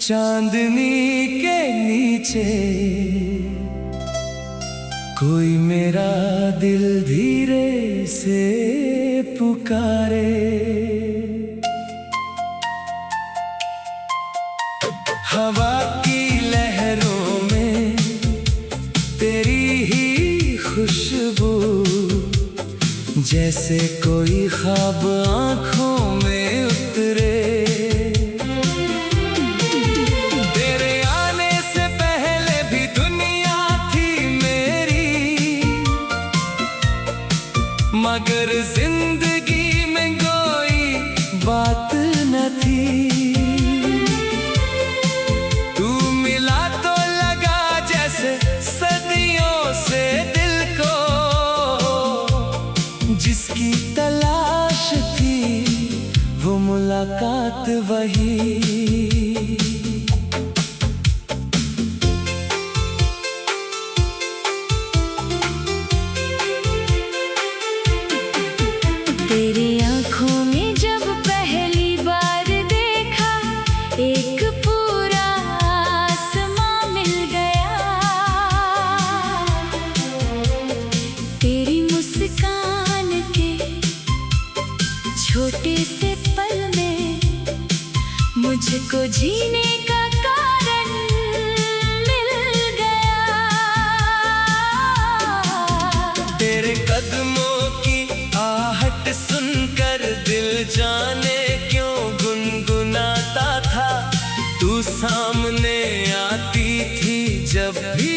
चांदनी के नीचे कोई मेरा दिल धीरे से पुकारे। हवा की लहरों में तेरी ही खुशबू, जैसे कोई ख्वाब आँखों में उतरे। तेरे आने से पहले भी दुनिया थी मेरी, मगर जिंदगी में कोई बात न थी। तू मिला तो लगा जैसे सदियों से दिल को, जिसकी तलाश थी वो मुलाकात वही। तेरी आँखों में जब पहली बार देखा, एक पूरा आसमां मिल गया। तेरी मुस्कान के छोटे से पल में मुझको जीने का कारण मिल गया। तेरे कदमों की आहट सुनकर दिल जाने क्यों गुनगुनाता था। तू सामने आती थी जब भी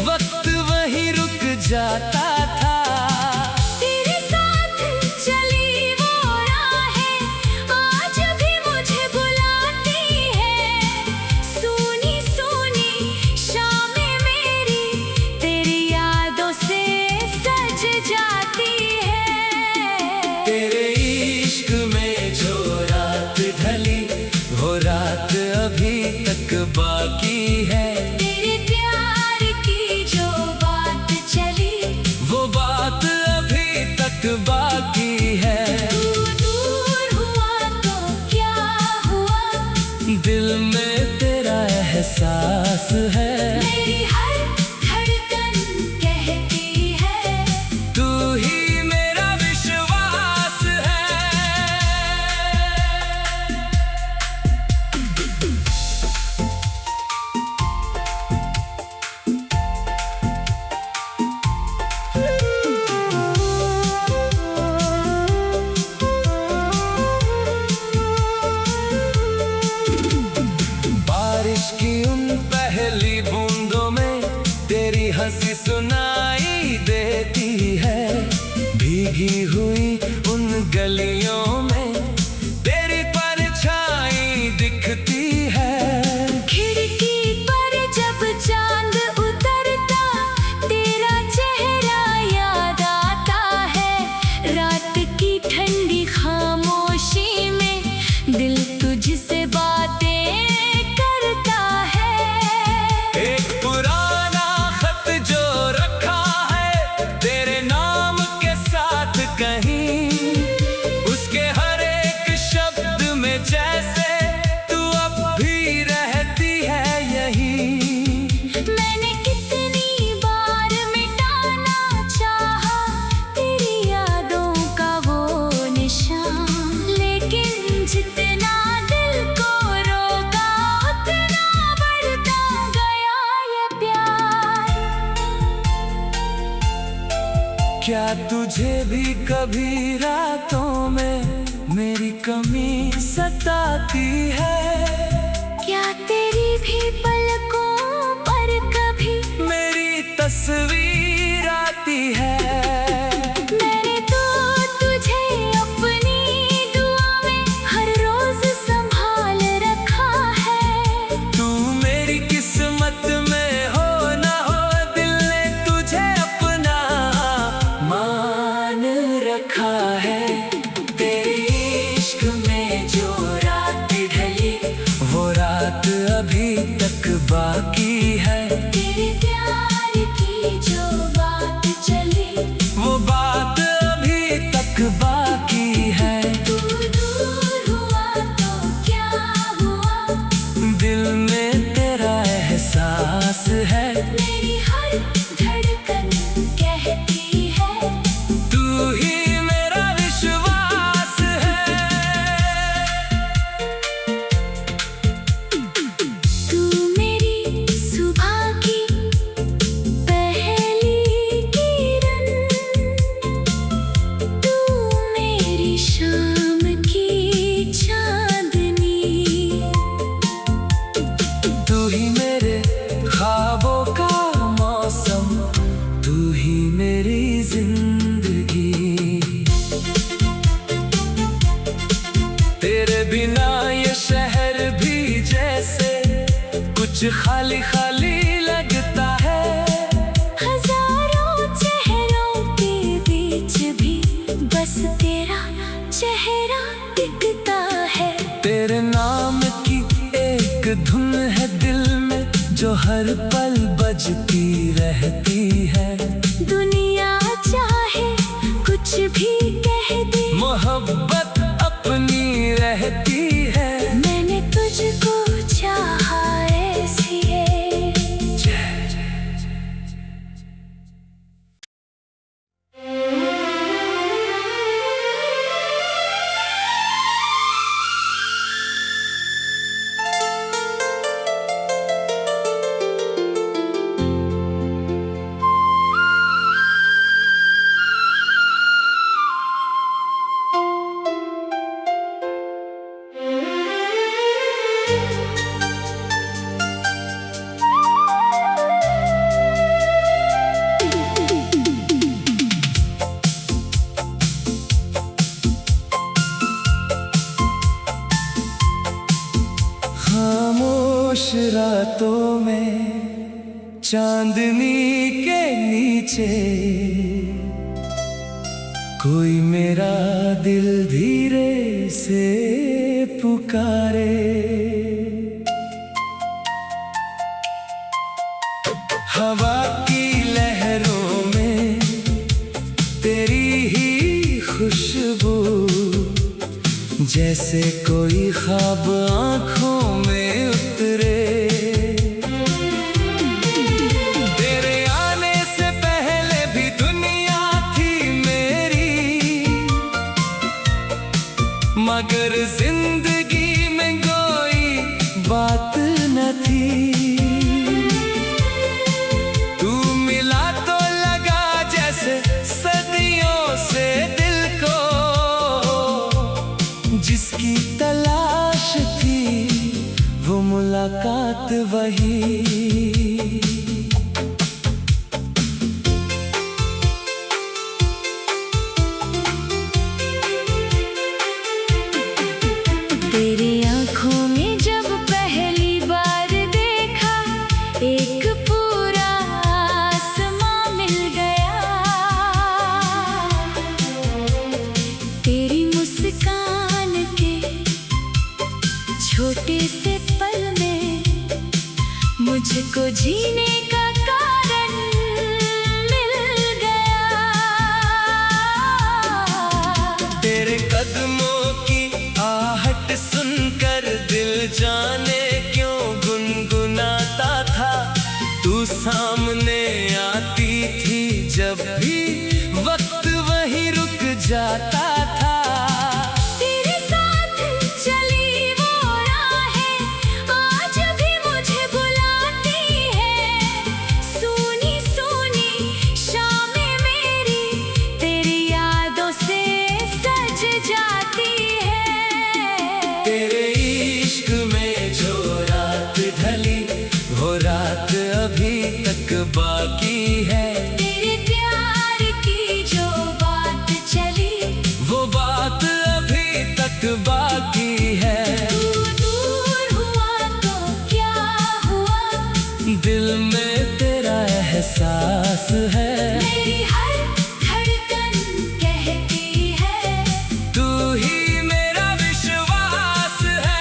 वक्त वहीं रुक जाता था। तेरे साथ चली वो राहें आज भी मुझे बुलाती है। सूनी सूनी शामें मेरी तेरी यादों से सज जाती है। तेरे इश्क में जो रात ढली वो रात अभी तक बाकी है। तेरे प्यार की जो बात चली वो बात अभी तक बाकी है। तू दूर हुआ तो क्या हुआ, दिल में तेरा एहसास है। मेरी हर धड़कन कहती है तू ही मेरा विश्वास है। बारिश की उन पहली बूंदों में तेरी हंसी सुनाई देती है। भीगी हुई उन गलियों में तेरी परछाई दिखती है। खिड़की पर जब चांद उतरता तेरा चेहरा याद आता है। रात की ठंडी खामोशी में दिल तुझसे बातें करता है। एक पुराना खत जो रखा है तेरे नाम के साथ कहीं, उसके हर एक शब्द में जैसे तू अब भी रहती है यहीं। मैंने कितनी बार मिटाना चाहा तेरी यादों का वो निशान, लेकिन जितना दिल को रोका उतना बढ़ता गया ये प्यार। क्या तुझे भी कभी रातों में मेरी कमी सताती है? क्या तेरी भी पलकों पर कभी मेरी तस्वीर आती है। मैंने तो तुझे अपनी दुआ में हर रोज संभाल रखा है। तू मेरी किस्मत में हो ना हो दिल ने तुझे अपना मान रखा है। तेरे इश्क में जो रात ढली वो रात अभी तक बाकी है। तेरे प्यार की कुछ खाली खाली लगता है। हजारों चेहरों के बीच भी बस तेरा चेहरा दिखता है। तेरे नाम की एक धुन है दिल में जो हर पल बजती रहती है। दुनिया चाहे कुछ भी कह दे, मोहब्बत अपनी रहती है। मैंने तुझको चाहा ऐसी है। खामोश रातों में चांदनी के नीचे कोई मेरा दिल धीरे से पुकारे। हवा की लहरों में तेरी ही खुशबू, जैसे कोई ख्वाब आँखों में उतरे। तेरे आने से पहले भी दुनिया थी मेरी, मगर जिंदगी में कोई बात न थी। तू मिला तो लगा जैसे सदियों से दिल को, जिसकी तलाश थी वो मुलाकात वही। तेरी आँखों में जब पहली बार देखा, एक पूरा आसमां मिल गया। तेरी मुस्कान के छोटे से पल में मुझको जीने का कारण मिल गया। तेरे कदमों की आहट सुनकर दिल जाने क्यों गुनगुनाता था। तू सामने आती थी जब भी वक्त वहीं रुक जाता था। तेरे साथ चली वो राहें आज भी मुझे बुलाती है। सूनी सूनी शामें मेरी तेरी यादों से सज जाती है। तेरे इश्क में जो रात ढली वो रात अभी तक बाकी है। तेरे प्यार की जो बात चली वो बात अभी तक बाकी है। तू दूर हुआ तो क्या हुआ, दिल में तेरा एहसास है। मेरी हर धड़कन कहती है तू ही मेरा विश्वास है।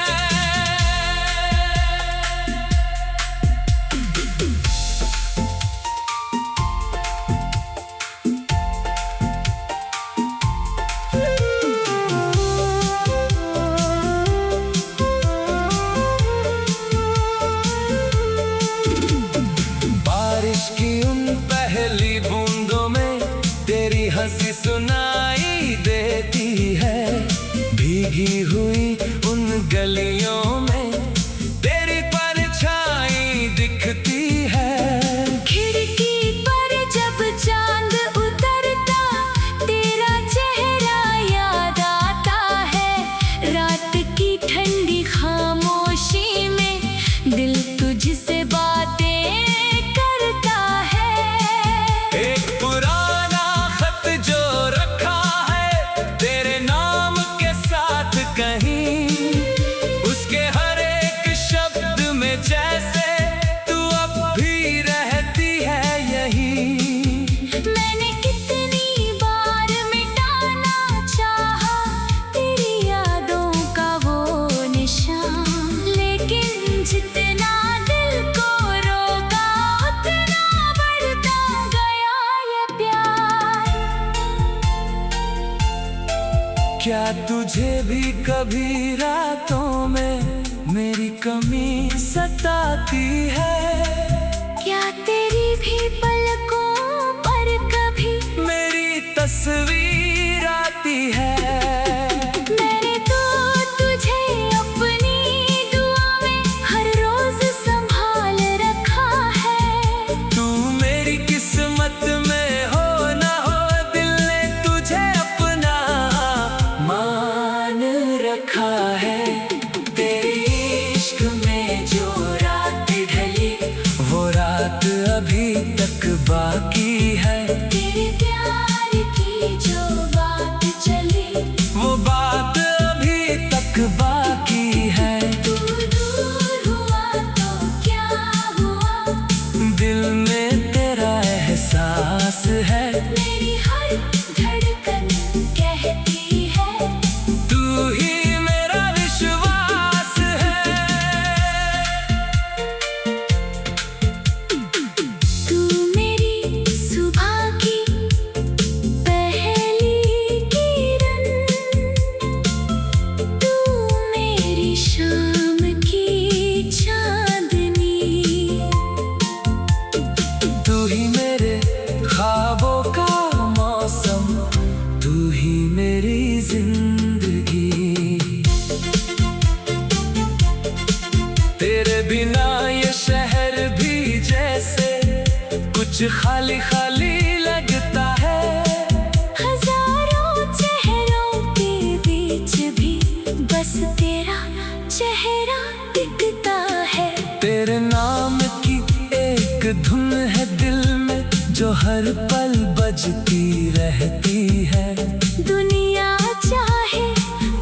बारिश की उन पहली बूंदों में तेरी हंसी सुनाई देती है। भीगी हुई उन गलियों में तेरी परछाई दिखती है। खिड़की पर जब चांद उतरता तेरा चेहरा याद आता है। रात की ठंडी खामोशी में दिल तुझसे बातें करता है। एक पुराना खत जो रखा है तेरे नाम के साथ कहीं, उस क्या तुझे भी कभी रातों में मेरी कमी सताती है? क्या तेरी भी पलकों पर कभी मेरी तस्वीर आती है? मैंने तो तुझे अपनी दुआ में हर रोज संभाल रखा है। तू मेरी किस्मत में हो ना हो, दिल ने तुझे अपना मान रखा है। तेरी इश्क में जो रात ढली, वो रात अभी तक बाकी है। तेरे प्यार की जो बात चली, वो बात अभी तक बाकी है। तू दूर हुआ तो क्या हुआ, दिल में तेरा एहसास है। मेरी हर धड़कन कहती है, तू ही मेरा विश्वास है। तू मेरी सुबह की पहली किरण, तू मेरी शाम की चांदनी, तू ही मेरे ख्वाबों का मौसम, तू ही मेरी जिंदगी। तेरे बिना ये शहर भी जैसे कुछ खाली खाली लगता है। हजारों चेहरों के बीच भी बस तेरा चेहरा दिखता है। तेरे नाम की एक धुन है दिल में, जो हर पल बजती रहती है। दुनिया चाहे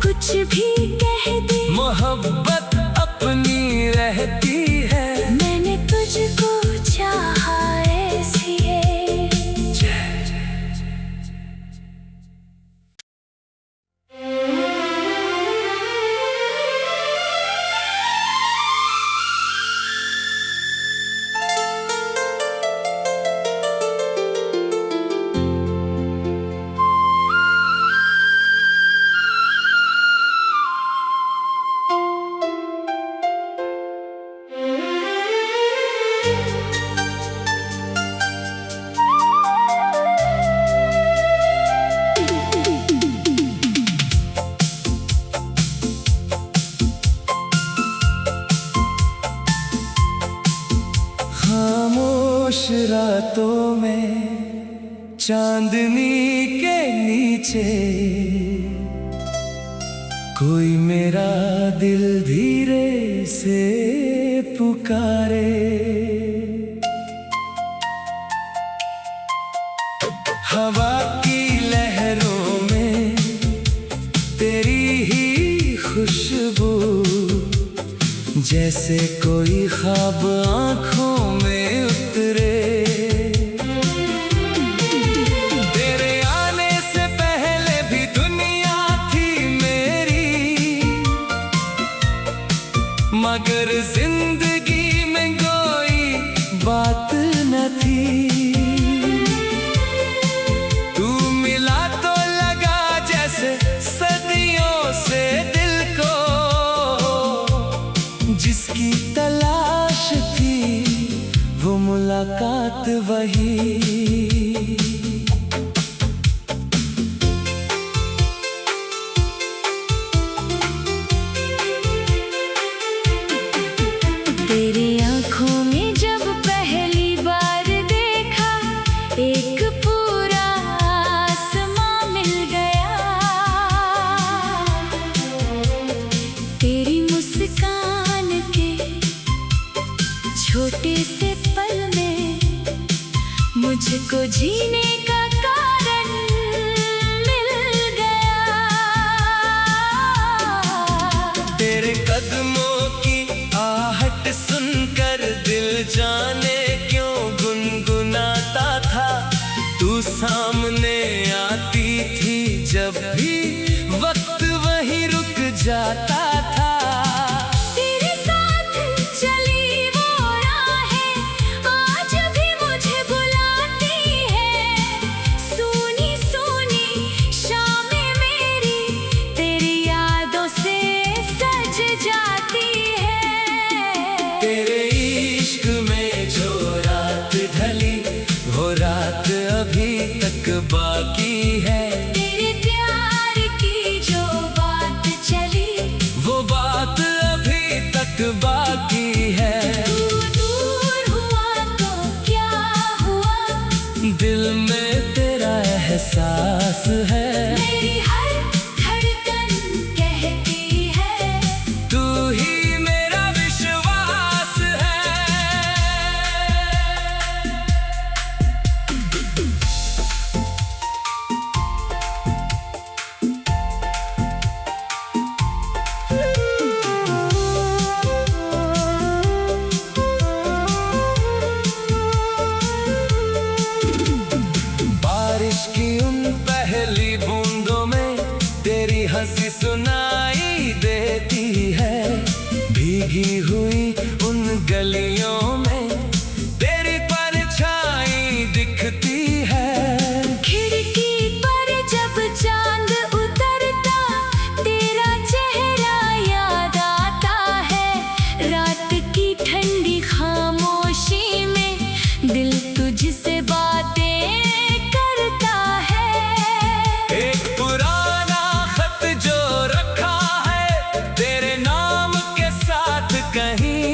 कुछ भी कह दे, मोहब्बत अपनी रहती है। मैंने तुझको चाहा ऐसी है। खामोश रातों में चांदनी के नीचे कोई मेरा दिल धीरे से पुकारे। हवा की लहरों में तेरी ही खुशबू, जैसे कोई ख्वाब आंखों में उतरे। तेरे आने से पहले भी दुनिया थी मेरी, मगर जिंदगी में कोई बात न थी। तू मिला तो लगा जैसे सदियों से दिल को, जिसकी तलाश थी वो मुलाकात वही। तेरी आँखों में जब पहली बार देखा, एक पूरा आसमां मिल गया। तेरी मुस्कान के छोटे से पल में मुझको जीने का कारण मिल गया। तेरे कदमों की आहट सुनकर दिल जाने क्यों गुनगुनाता था। तू सामने आती थी जब भी वक्त वहीं रुक जाता था। तेरे साथ चली वो राहें आज भी मुझे बुलाती है। एहसास है। मेरी हर धड़कन कहती है तू ही मेरा विश्वास है। बारिश की उन पहली बूंदों में तेरी हंसी सुनाई देती है। भीगी हुई उन गलियों में तेरी परछाई दिखती है। खिड़की पर जब चांद उतरता तेरा चेहरा याद आता है। रात की ठंडी खामोशी में दिल तुझसे बातें करता है। एक पुराना खत जो रखा है तेरे नाम के साथ कहीं,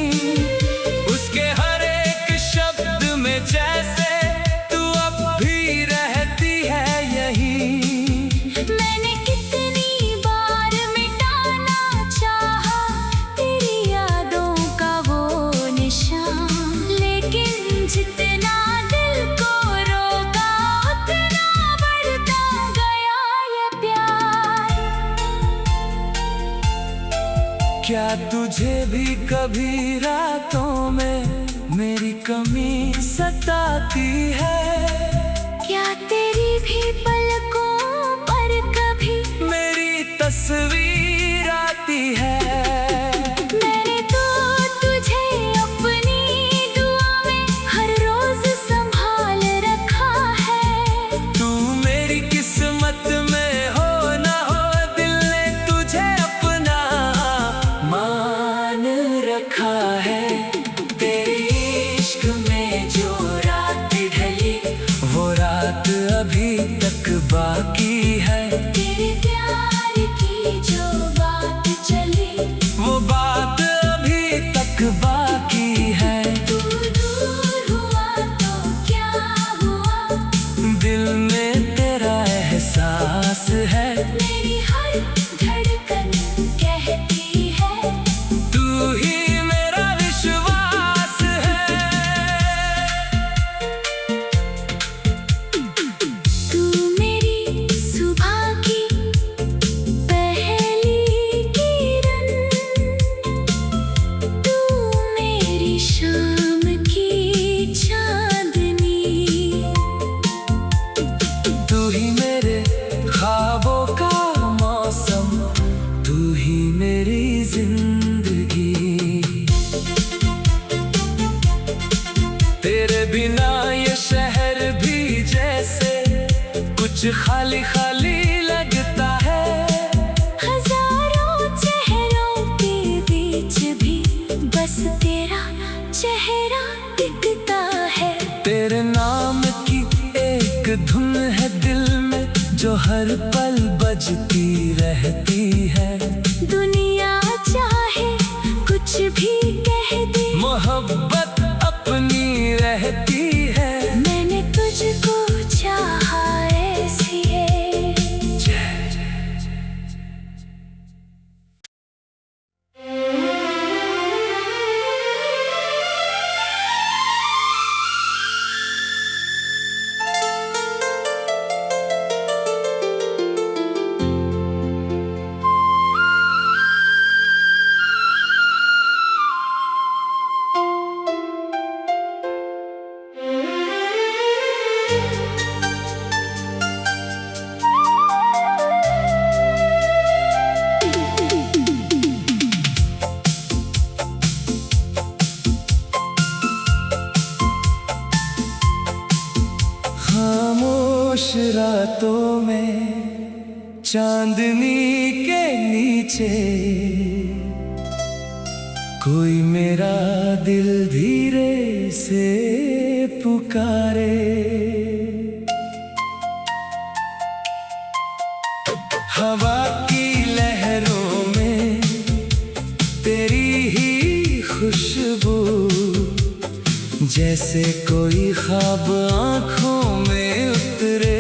उसके हर एक शब्द में जैसे तू अब भी रहती है यहीं। मैंने कितनी बार मिटाना चाहा तेरी यादों का वो निशान, लेकिन जितना दिल को रोका उतना बढ़ता गया ये प्यार। क्या तुझे भी कभी रातों में मेरी कमी सताती है? क्या तेरी भी पलकों पर कभी मेरी तस्वीर आती है। मैंने तो तुझे अपनी दुआ में हर रोज संभाल रखा है। तू मेरी किस्मत में हो ना हो दिल ने तुझे अपना मान रखा है। तेरे इश्क में जो रात ढली वो रात अभी तक बाकी है। तेरे प्यार की जो बात चली वो बात अभी तक बाकी है। तू दूर हुआ तो क्या हुआ, दिल में तेरा एहसास है। मेरी हर धड़कन कहती है तू ही मेरा विश्वास है। तू मेरी सुबह की पहली किरण, तू मेरी शाम की चांदनी। तू ही मेरे ख्वाबों का मौसम, तू ही मेरी जिंदगी। तेरे बिना ये शहर भी जैसे कुछ खाली खाली लगता है। हजारों चेहरों के बीच भी बस तेरा चेहरा दिखता है। तेरे नाम की एक धुन है दिल में जो हर पल बजती रहती है। दुनिया चाहे कुछ भी कह दे, मोहब्बत अपनी रहती है। मैंने तुझको चाहा ऐसी है। खामोश रातों में चांदनी के नीचे कोई मेरा दिल धीरे से पुकारे। हवा की लहरों में तेरी ही खुशबू, जैसे कोई ख्वाब आँखों में उतरे।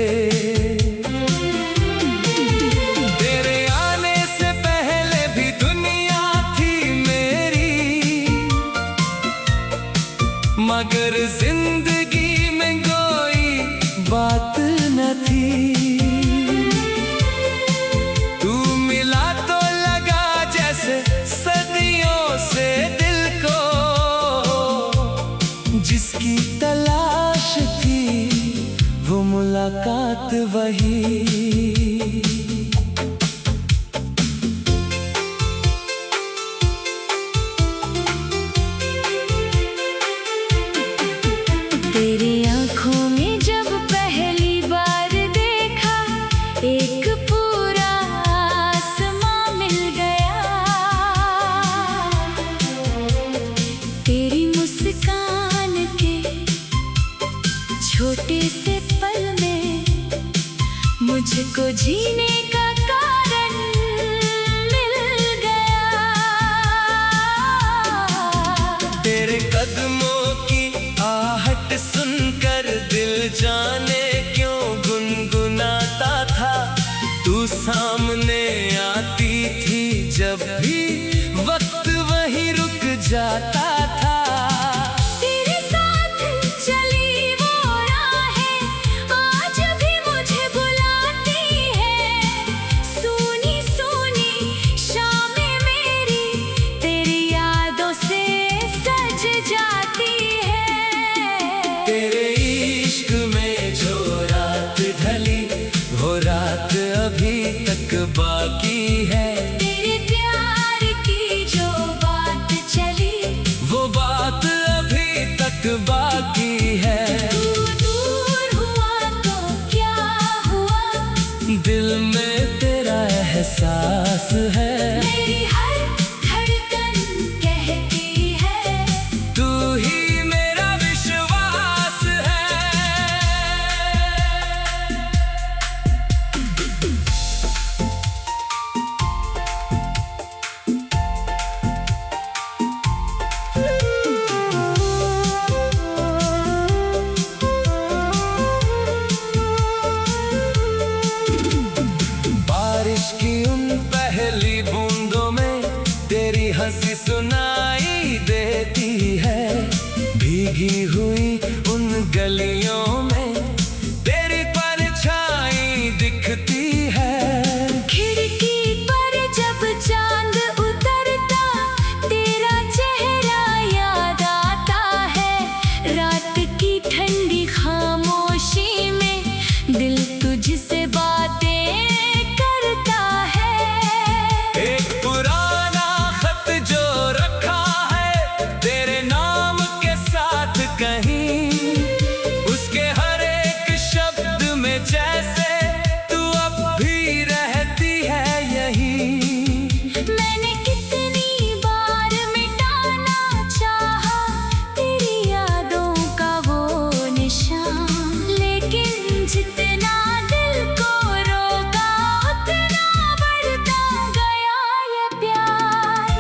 मगर जिंदगी में कोई बात न थी। तू मिला तो लगा जैसे सदियों से दिल को, जिसकी तलाश थी वो मुलाकात वही। तेरी आँखों में जब पहली बार देखा, एक पूरा आसमां मिल गया। तेरी मुस्कान के छोटे से पल में मुझको जीने का कारण मिल गया। तेरे कदमों की आहट सुनकर दिल जाने क्यों गुनगुनाता था। तू सामने आती थी जब भी वक्त वहीं रुक जाता था। तेरे साथ चली वो राहें आज भी मुझे बुलाती है। सूनी सूनी शामें मेरी तेरी यादों से सज जाती है। तेरे इश्क में जो रात ढली वो रात अभी तक बाकी है। तेरे प्यार की जो बात चली वो बात अभी तक बाकी है। तू दूर हुआ तो क्या हुआ, दिल में तेरा एहसास है। मेरी हर धड़कन कहती है तू ही मेरा विश्वास है। बारिश की उन पहली बूंदों में तेरी हंसी सुनाई देती है। भीगी हुई उन गलियों में तेरी परछाई दिखती है। खिड़की पर जब चांद उतरता तेरा चेहरा याद आता है। रात की ठंडी खामोशी में दिल तुझसे बातें करता है। एक पुराना खत जो रखा है तेरे नाम के साथ कहीं, उसके हर एक शब्द में जैसे तू अब भी रहती है यहीं। मैंने कितनी बार मिटाना चाहा तेरी यादों का वो निशान, लेकिन जितना दिल को रोका उतना बढ़ता गया ये प्यार।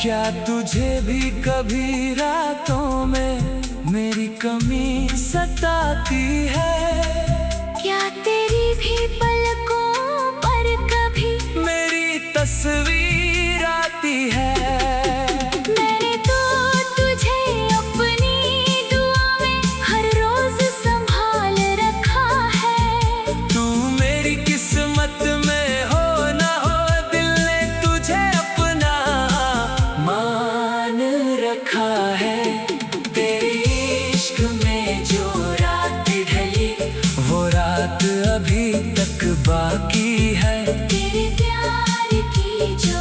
क्या तुझे भी कभी रातों में मेरी कमी सताती है? क्या तेरी भी पलकों पर कभी मेरी तस्वीर आती है? मैंने तो तुझे अपनी दुआ में हर रोज संभाल रखा है। तू मेरी किस्मत में हो ना हो दिल ने तुझे अपना मान रखा है। तेरे इश्क में जो रात ढली वो रात अभी तक बाकी है। तेरे प्यार की जो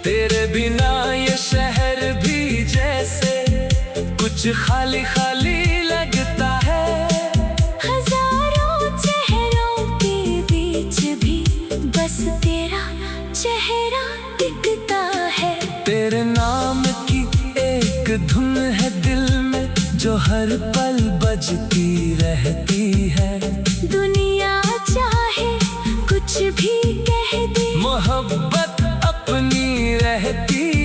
तेरे बिना ये शहर भी जैसे कुछ खाली खाली लगता है। हजारों चेहरों के बीच भी बस तेरा चेहरा दिखता है। तेरे नाम की एक धुन है दिल में जो हर पल बजती रहती है। दुनिया चाहे कुछ भी कह दे, मोहब्बत अपनी रहती